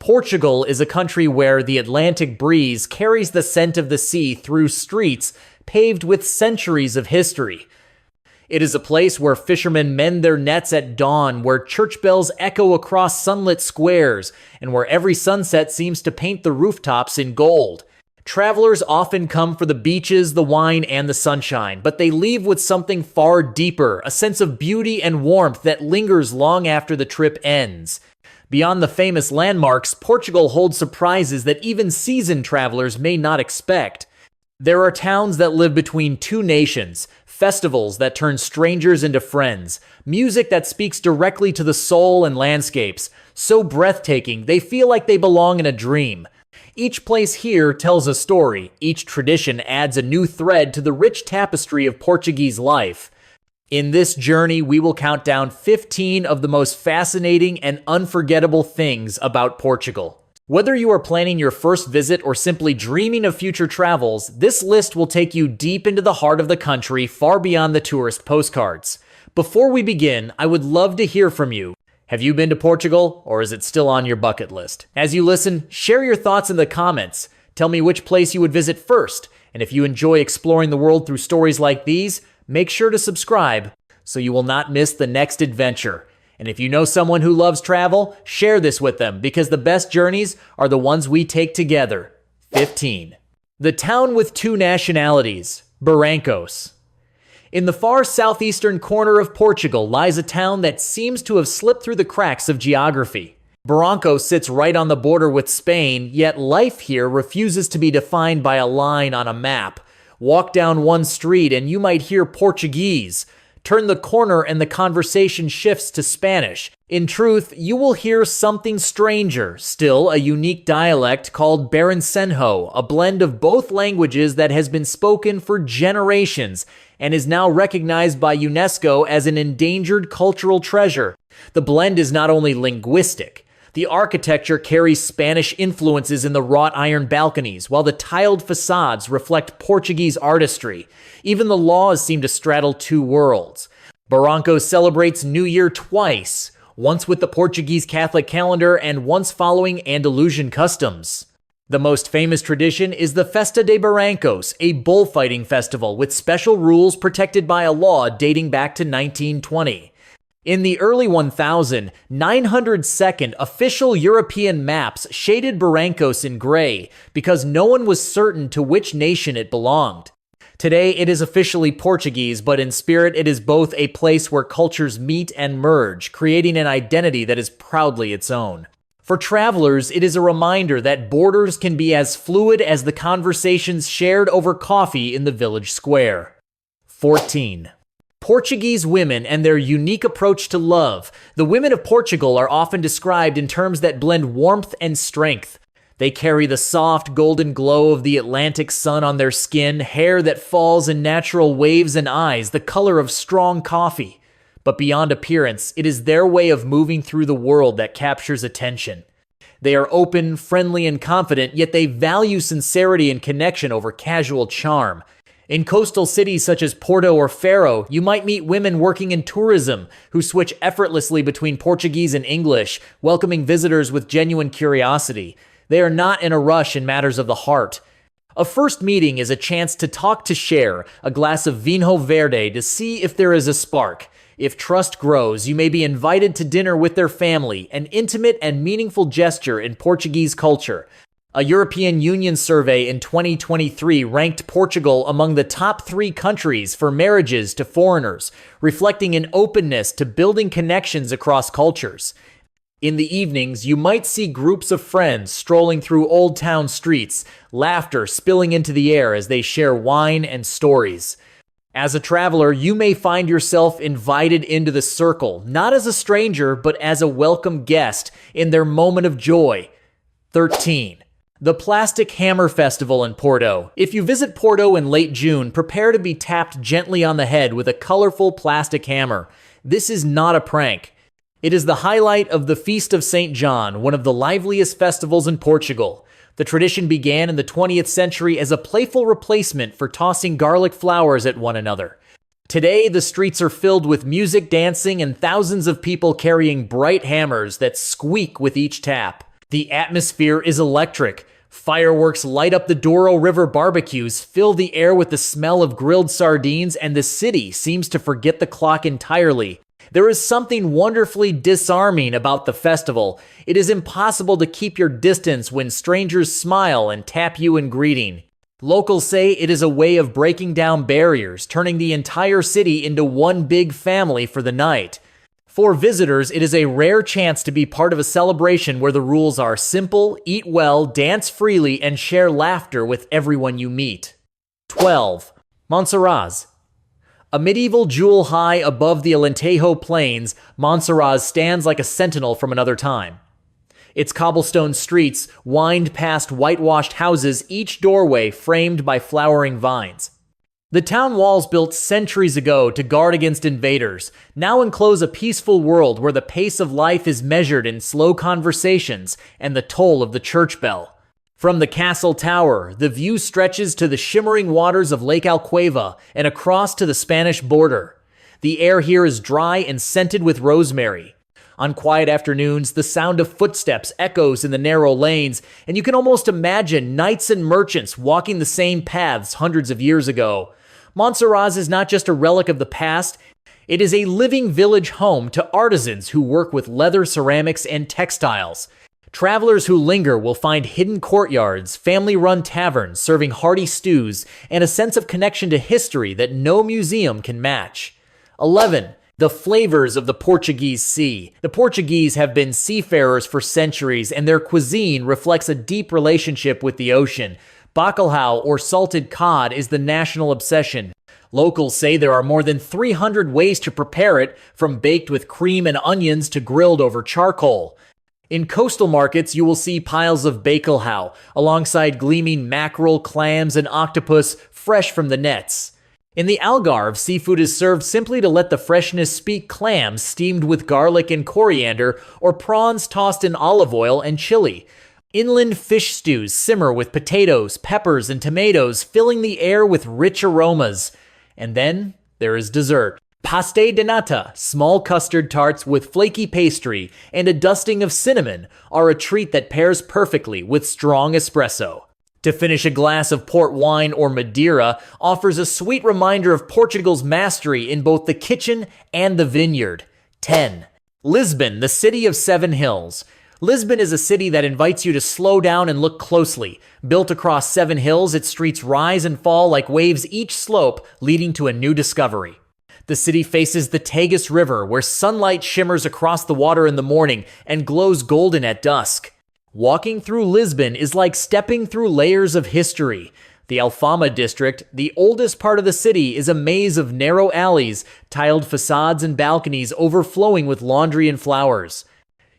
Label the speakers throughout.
Speaker 1: Portugal is a country where the Atlantic breeze carries the scent of the sea through streets paved with centuries of history. It is a place where fishermen mend their nets at dawn, where church bells echo across sunlit squares, and where every sunset seems to paint the rooftops in gold. Travelers often come for the beaches, the wine, and the sunshine, but they leave with something far deeper, a sense of beauty and warmth that lingers long after the trip ends. Beyond the famous landmarks, Portugal holds surprises that even seasoned travelers may not expect. There are towns that live between two nations, festivals that turn strangers into friends, music that speaks directly to the soul, and landscapes so breathtaking they feel like they belong in a dream. Each place here tells a story, each tradition adds a new thread to the rich tapestry of Portuguese life. In this journey, we will count down 15 of the most fascinating and unforgettable things about Portugal. Whether you are planning your first visit or simply dreaming of future travels, this list will take you deep into the heart of the country, far beyond the tourist postcards. Before we begin, I would love to hear from you. Have you been to Portugal, or is it still on your bucket list? As you listen, share your thoughts in the comments. Tell me which place you would visit first, and if you enjoy exploring the world through stories like these, make sure to subscribe so you will not miss the next adventure. And if you know someone who loves travel, share this with them, because the best journeys are the ones we take together. 15. The town with two nationalities, Barrancos. In the far southeastern corner of Portugal lies a town that seems to have slipped through the cracks of geography. Barrancos sits right on the border with Spain, yet life here refuses to be defined by a line on a map. Walk down one street and you might hear Portuguese. Turn the corner and the conversation shifts to Spanish. In truth, you will hear something stranger, still a unique dialect called Barrancenho, a blend of both languages that has been spoken for generations and is now recognized by UNESCO as an endangered cultural treasure. The blend is not only linguistic. The architecture carries Spanish influences in the wrought iron balconies, while the tiled facades reflect Portuguese artistry. Even the laws seem to straddle two worlds. Barrancos celebrates New Year twice, once with the Portuguese Catholic calendar and once following Andalusian customs. The most famous tradition is the Festa de Barrancos, a bullfighting festival with special rules protected by a law dating back to 1920. In the early 902nd, official European maps shaded Barrancos in gray because no one was certain to which nation it belonged. Today, it is officially Portuguese, but in spirit, it is both a place where cultures meet and merge, creating an identity that is proudly its own. For travelers, it is a reminder that borders can be as fluid as the conversations shared over coffee in the village square. 14. Portuguese women and their unique approach to love. The women of Portugal are often described in terms that blend warmth and strength. They carry the soft, golden glow of the Atlantic sun on their skin, hair that falls in natural waves, and eyes the color of strong coffee. But beyond appearance, it is their way of moving through the world that captures attention. They are open, friendly, and confident, yet they value sincerity and connection over casual charm. In coastal cities such as Porto or Faro, you might meet women working in tourism who switch effortlessly between Portuguese and English, welcoming visitors with genuine curiosity. They are not in a rush in matters of the heart. A first meeting is a chance to talk, to share a glass of vinho verde to see if there is a spark. If trust grows, you may be invited to dinner with their family, an intimate and meaningful gesture in Portuguese culture. A European Union survey in 2023 ranked Portugal among the top 3 countries for marriages to foreigners, reflecting an openness to building connections across cultures. In the evenings, you might see groups of friends strolling through old town streets, laughter spilling into the air as they share wine and stories. As a traveler, you may find yourself invited into the circle, not as a stranger, but as a welcome guest in their moment of joy. 13. The Plastic Hammer Festival in Porto. If you visit Porto in late June, prepare to be tapped gently on the head with a colorful plastic hammer. This is not a prank. It is the highlight of the Feast of St. John, one of the liveliest festivals in Portugal. The tradition began in the 20th century as a playful replacement for tossing garlic flowers at one another. Today, the streets are filled with music, dancing, and thousands of people carrying bright hammers that squeak with each tap. The atmosphere is electric. Fireworks light up the Douro River barbecues, fill the air with the smell of grilled sardines, and the city seems to forget the clock entirely. There is something wonderfully disarming about the festival. It is impossible to keep your distance when strangers smile and tap you in greeting. Locals say it is a way of breaking down barriers, turning the entire city into one big family for the night. For visitors, it is a rare chance to be part of a celebration where the rules are simple, eat well, dance freely, and share laughter with everyone you meet. 12. Monsaraz. A medieval jewel high above the Alentejo plains, Monsaraz stands like a sentinel from another time. Its cobblestone streets wind past whitewashed houses, each doorway framed by flowering vines. The town walls built centuries ago to guard against invaders now enclose a peaceful world where the pace of life is measured in slow conversations and the toll of the church bell. From the castle tower, the view stretches to the shimmering waters of Lake Alcueva and across to the Spanish border. The air here is dry and scented with rosemary. On quiet afternoons, the sound of footsteps echoes in the narrow lanes, and you can almost imagine knights and merchants walking the same paths hundreds of years ago. Monsaraz is not just a relic of the past, it is a living village home to artisans who work with leather, ceramics, and textiles. Travelers who linger will find hidden courtyards, family-run taverns serving hearty stews, and a sense of connection to history that no museum can match. 11. The flavors of the Portuguese Sea. The Portuguese have been seafarers for centuries, and their cuisine reflects a deep relationship with the ocean. Bacalhau, or salted cod, is the national obsession. Locals say there are more than 300 ways to prepare it, from baked with cream and onions to grilled over charcoal. In coastal markets, you will see piles of bacalhau, alongside gleaming mackerel, clams, and octopus fresh from the nets. In the Algarve, seafood is served simply to let the freshness speak: clams steamed with garlic and coriander, or prawns tossed in olive oil and chili. Inland fish stews simmer with potatoes, peppers, and tomatoes, filling the air with rich aromas. And then there is dessert. Pastel de nata, small custard tarts with flaky pastry and a dusting of cinnamon, are a treat that pairs perfectly with strong espresso. To finish, a glass of port wine or Madeira offers a sweet reminder of Portugal's mastery in both the kitchen and the vineyard. 10. Lisbon, the city of 7 hills. Lisbon is a city that invites you to slow down and look closely. Built across 7 hills, its streets rise and fall like waves, each slope leading to a new discovery. The city faces the Tagus River, where sunlight shimmers across the water in the morning and glows golden at dusk. Walking through Lisbon is like stepping through layers of history. The Alfama district, the oldest part of the city, is a maze of narrow alleys, tiled facades and balconies overflowing with laundry and flowers.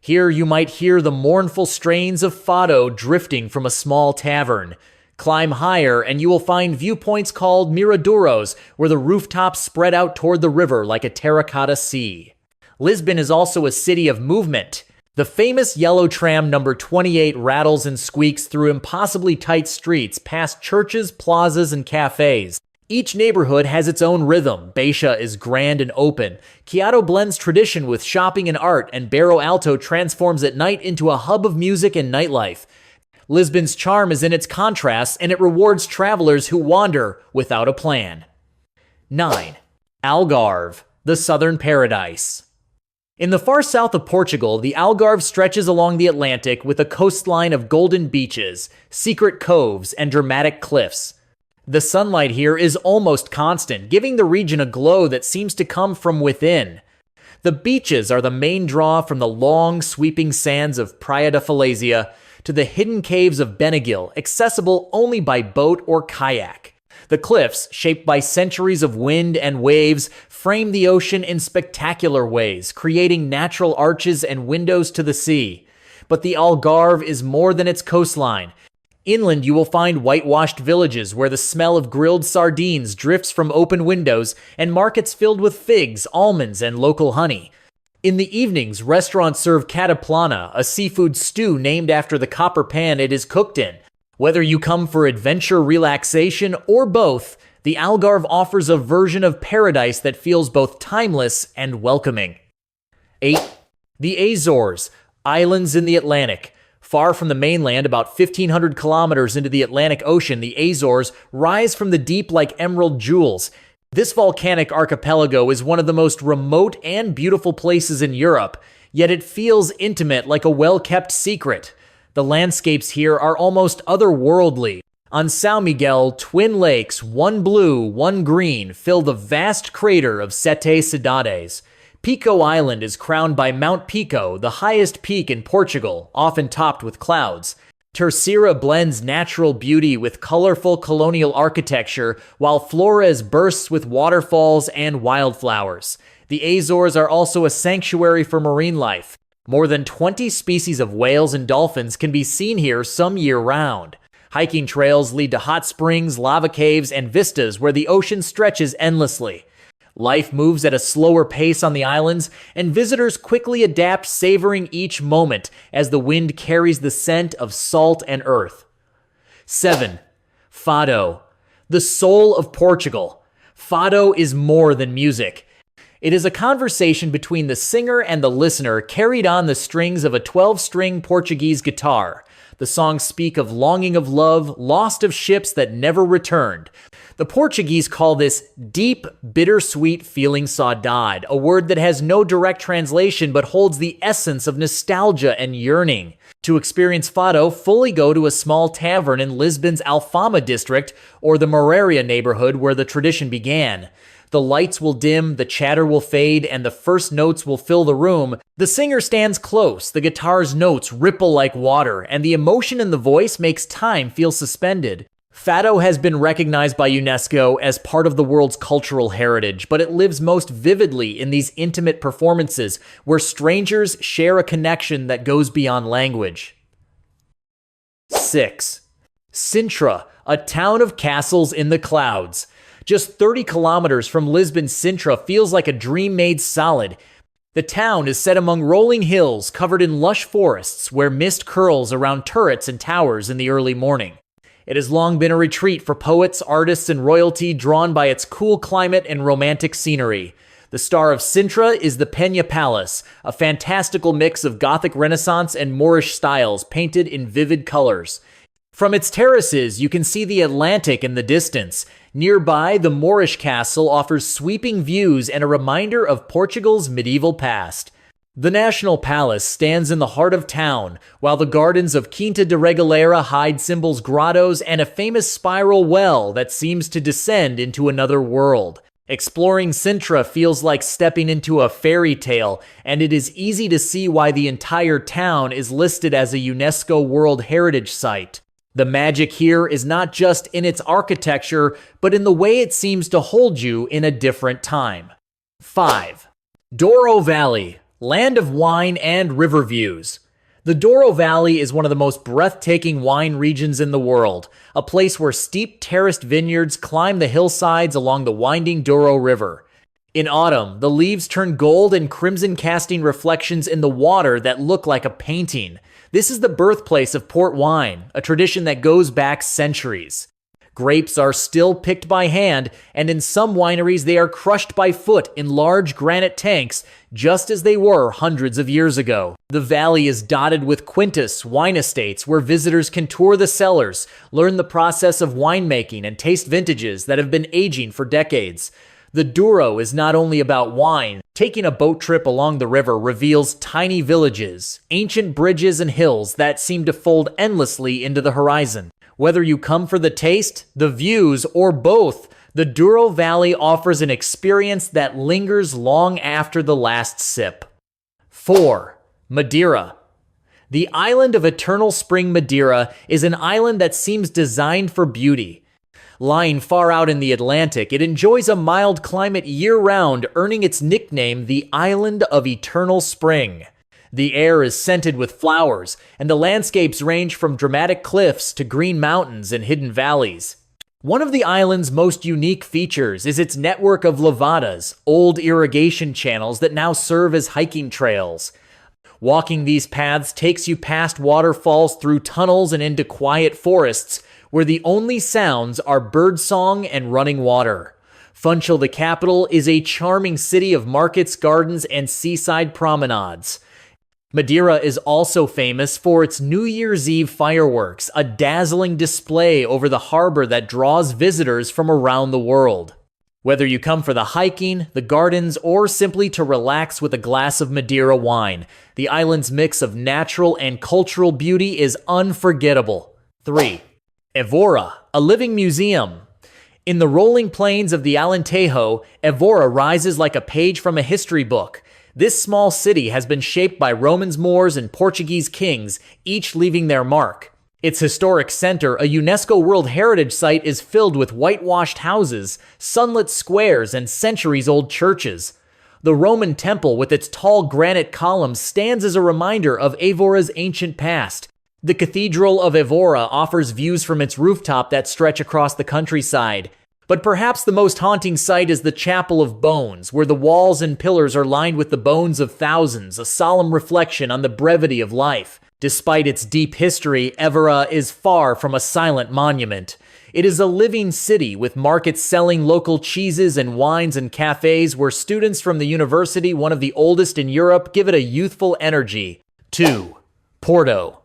Speaker 1: Here you might hear the mournful strains of fado drifting from a small tavern. Climb higher and you will find viewpoints called miradouros, where the rooftops spread out toward the river like a terracotta sea. Lisbon is also a city of movement. The famous yellow tram number 28 rattles and squeaks through impossibly tight streets, past churches, plazas, and cafes. Each neighborhood has its own rhythm. Baixa is grand and open. Quito blends tradition with shopping and art, and Barro Alto transforms at night into a hub of music and nightlife. Lisbon's charm is in its contrasts, and it rewards travelers who wander without a plan. 9. Algarve, the southern paradise. In the far south of Portugal, the Algarve stretches along the Atlantic with a coastline of golden beaches, secret coves, and dramatic cliffs. The sunlight here is almost constant, giving the region a glow that seems to come from within. The beaches are the main draw, from the long, sweeping sands of Praia da Falésia to the hidden caves of Beniguil, accessible only by boat or kayak. The cliffs, shaped by centuries of wind and waves, frame the ocean in spectacular ways, creating natural arches and windows to the sea. But the Algarve is more than its coastline. Inland, you will find whitewashed villages where the smell of grilled sardines drifts from open windows, and markets filled with figs, almonds, and local honey. In the evenings, restaurants serve cataplana, a seafood stew named after the copper pan it is cooked in. Whether you come for adventure, relaxation, or both, the Algarve offers a version of paradise that feels both timeless and welcoming. 8. The Azores, islands in the Atlantic. Far from the mainland, about 1,500 kilometers into the Atlantic Ocean, the Azores rise from the deep like emerald jewels. This volcanic archipelago is one of the most remote and beautiful places in Europe, yet it feels intimate like a well-kept secret. The landscapes here are almost otherworldly. On São Miguel, twin lakes, one blue, one green, fill the vast crater of Sete Cidades. Pico Island is crowned by Mount Pico, the highest peak in Portugal, often topped with clouds. Terceira blends natural beauty with colorful colonial architecture, while Flores bursts with waterfalls and wildflowers. The Azores are also a sanctuary for marine life. More than 20 species of whales and dolphins can be seen here some year round. Hiking trails lead to hot springs, lava caves, and vistas where the ocean stretches endlessly. Life moves at a slower pace on the islands, and visitors quickly adapt, savoring each moment as the wind carries the scent of salt and earth. 7. Fado. The soul of Portugal. Fado is more than music. It is a conversation between the singer and the listener carried on the strings of a 12-string Portuguese guitar. The songs speak of longing of love, lost of ships that never returned. The Portuguese call this deep, bittersweet feeling saudade, a word that has no direct translation but holds the essence of nostalgia and yearning. To experience Fado, fully go to a small tavern in Lisbon's Alfama district or the Moraria neighborhood where the tradition began. The lights will dim, the chatter will fade, and the first notes will fill the room. The singer stands close, the guitar's notes ripple like water, and the emotion in the voice makes time feel suspended. Fado has been recognized by UNESCO as part of the world's cultural heritage, but it lives most vividly in these intimate performances where strangers share a connection that goes beyond language. 6. Sintra, a town of castles in the clouds. Just 30 kilometers from Lisbon, Sintra feels like a dream made solid. The town is set among rolling hills covered in lush forests where mist curls around turrets and towers in the early morning. It has long been a retreat for poets, artists, and royalty drawn by its cool climate and romantic scenery. The star of Sintra is the Peña Palace, a fantastical mix of Gothic Renaissance and Moorish styles painted in vivid colors. From its terraces, you can see the Atlantic in the distance. Nearby, the Moorish castle offers sweeping views and a reminder of Portugal's medieval past. The National Palace stands in the heart of town, while the gardens of Quinta de Regaleira hide symbols, grottos, and a famous spiral well that seems to descend into another world. Exploring Sintra feels like stepping into a fairy tale, and it is easy to see why the entire town is listed as a UNESCO World Heritage Site. The magic here is not just in its architecture, but in the way it seems to hold you in a different time. 5. Douro Valley, land of wine and river views. The Douro Valley is one of the most breathtaking wine regions in the world, a place where steep terraced vineyards climb the hillsides along the winding Douro River. In autumn, the leaves turn gold and crimson, casting reflections in the water that look like a painting. This is the birthplace of port wine, a tradition that goes back centuries. Grapes are still picked by hand, and in some wineries they are crushed by foot in large granite tanks, just as they were hundreds of years ago. The valley is dotted with quintas, wine estates, where visitors can tour the cellars, learn the process of winemaking, and taste vintages that have been aging for decades. The Douro is not only about wine. Taking a boat trip along the river reveals tiny villages, ancient bridges, and hills that seem to fold endlessly into the horizon. Whether you come for the taste, the views, or both, the Douro Valley offers an experience that lingers long after the last sip. 4. Madeira. The island of Eternal Spring, Madeira, is an island that seems designed for beauty. Lying far out in the Atlantic, it enjoys a mild climate year-round, earning its nickname the Island of Eternal Spring. The air is scented with flowers, and the landscapes range from dramatic cliffs to green mountains and hidden valleys. One of the island's most unique features is its network of levadas, old irrigation channels that now serve as hiking trails. Walking these paths takes you past waterfalls, through tunnels, and into quiet forests, where the only sounds are birdsong and running water. Funchal, the capital, is a charming city of markets, gardens, and seaside promenades. Madeira is also famous for its New Year's Eve fireworks, a dazzling display over the harbor that draws visitors from around the world. Whether you come for the hiking, the gardens, or simply to relax with a glass of Madeira wine, the island's mix of natural and cultural beauty is unforgettable. 3. Evora, a living museum. In the rolling plains of the Alentejo, Evora rises like a page from a history book. This small city has been shaped by Romans, Moors, and Portuguese kings, each leaving their mark. Its historic center, a UNESCO World Heritage Site, is filled with whitewashed houses, sunlit squares, and centuries-old churches. The Roman temple, with its tall granite columns, stands as a reminder of Evora's ancient past. The Cathedral of Evora offers views from its rooftop that stretch across the countryside. But perhaps the most haunting sight is the Chapel of Bones, where the walls and pillars are lined with the bones of thousands, a solemn reflection on the brevity of life. Despite its deep history, Evora is far from a silent monument. It is a living city with markets selling local cheeses and wines and cafes where students from the university, one of the oldest in Europe, give it a youthful energy. 2. Porto.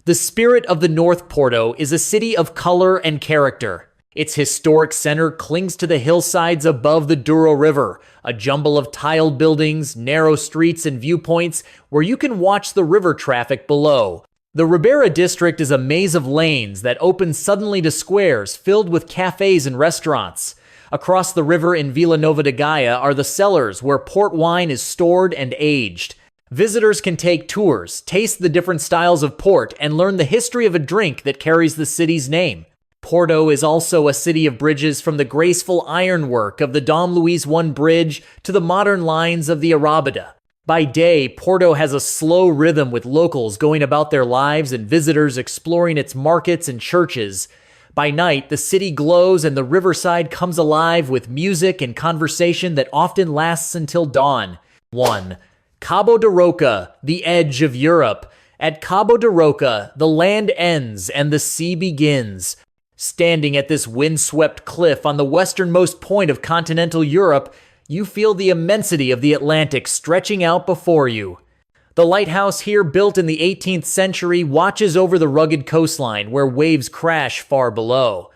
Speaker 1: The spirit of the North Porto is a city of color and character. Its historic center clings to the hillsides above the Douro River, a jumble of tiled buildings, narrow streets, and viewpoints where you can watch the river traffic below. The Ribeira district is a maze of lanes that open suddenly to squares filled with cafes and restaurants. Across the river in Vila Nova de Gaia are the cellars where port wine is stored and aged. Visitors can take tours, taste the different styles of port, and learn the history of a drink that carries the city's name. Porto is also a city of bridges, from the graceful ironwork of the Dom Luís I bridge to the modern lines of the Arabada. By day, Porto has a slow rhythm with locals going about their lives and visitors exploring its markets and churches. By night, the city glows and the riverside comes alive with music and conversation that often lasts until dawn. 1. Cabo de Roca, the edge of Europe. At Cabo de Roca, the land ends and the sea begins. Standing at this windswept cliff on the westernmost point of continental Europe, you feel the immensity of the Atlantic stretching out before you. The lighthouse here, built in the 18th century, watches over the rugged coastline where waves crash far below.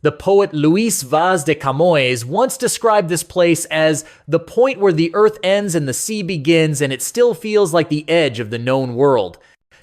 Speaker 1: The poet Luís Vaz de Camões once described this place as the point where the earth ends and the sea begins, and it still feels like the edge of the known world.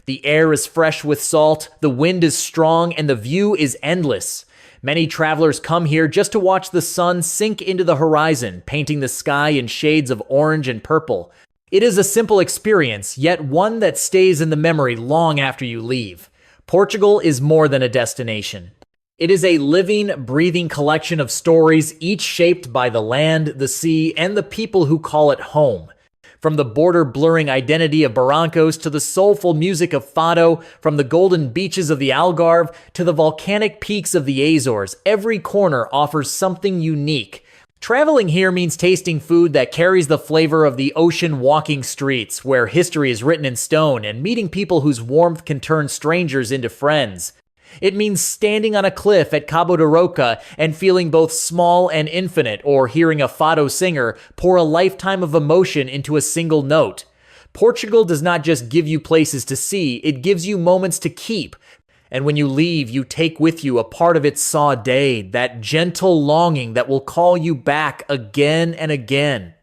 Speaker 1: The air is fresh with salt, the wind is strong, and the view is endless. Many travelers come here just to watch the sun sink into the horizon, painting the sky in shades of orange and purple. It is a simple experience, yet one that stays in the memory long after you leave. Portugal is more than a destination. It is a living, breathing collection of stories, each shaped by the land, the sea, and the people who call it home. From the border-blurring identity of Barrancos to the soulful music of Fado, from the golden beaches of the Algarve to the volcanic peaks of the Azores, every corner offers something unique. Traveling here means tasting food that carries the flavor of the ocean, walking streets where history is written in stone, and meeting people whose warmth can turn strangers into friends. It means standing on a cliff at Cabo de Roca and feeling both small and infinite, or hearing a fado singer pour a lifetime of emotion into a single note. Portugal does not just give you places to see, it gives you moments to keep. And when you leave, you take with you a part of its saudade, that gentle longing that will call you back again and again.